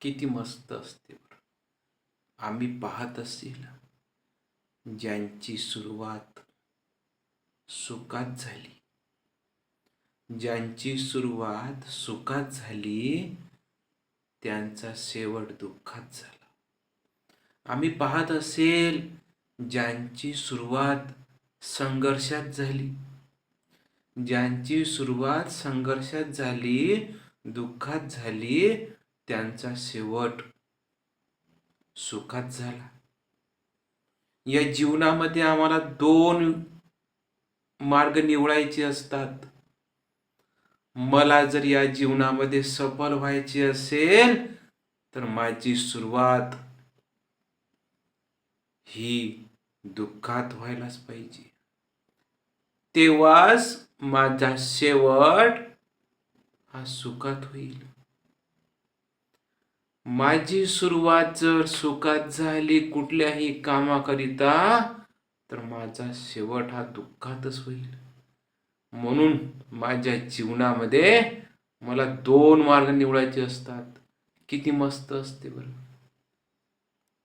किती मस्त असते बरं. आम्ही पाहत असेल ज्यांची सुरुवात सुखात झाली, ज्यांची सुरुवात सुखात झाली त्यांचा शेवट दुःखात झाला. आम्ही पाहत असेल ज्यांची सुरुवात संघर्षात झाली, ज्यांची सुरुवात संघर्षात झाली, दुःखात झाली, त्यांचा शेवट सुखात झाला. या जीवनामध्ये आम्हाला दोन मार्ग निवडायचे असतात. मला जर या जीवनामध्ये सफल व्हायचे असेल तर माझी सुरुवात ही दुःखात व्हायलाच पाहिजे, तेव्हाच माझा शेवट हा सुखात होईल. माझी सुरुवात जर सुखात झाली कुठल्याही कामाकरिता तर माझा शेवट हा दुःखातच होईल. म्हणून माझ्या जीवनामध्ये मला दोन मार्ग निवडायचे असतात. किती मस्त असते बरं.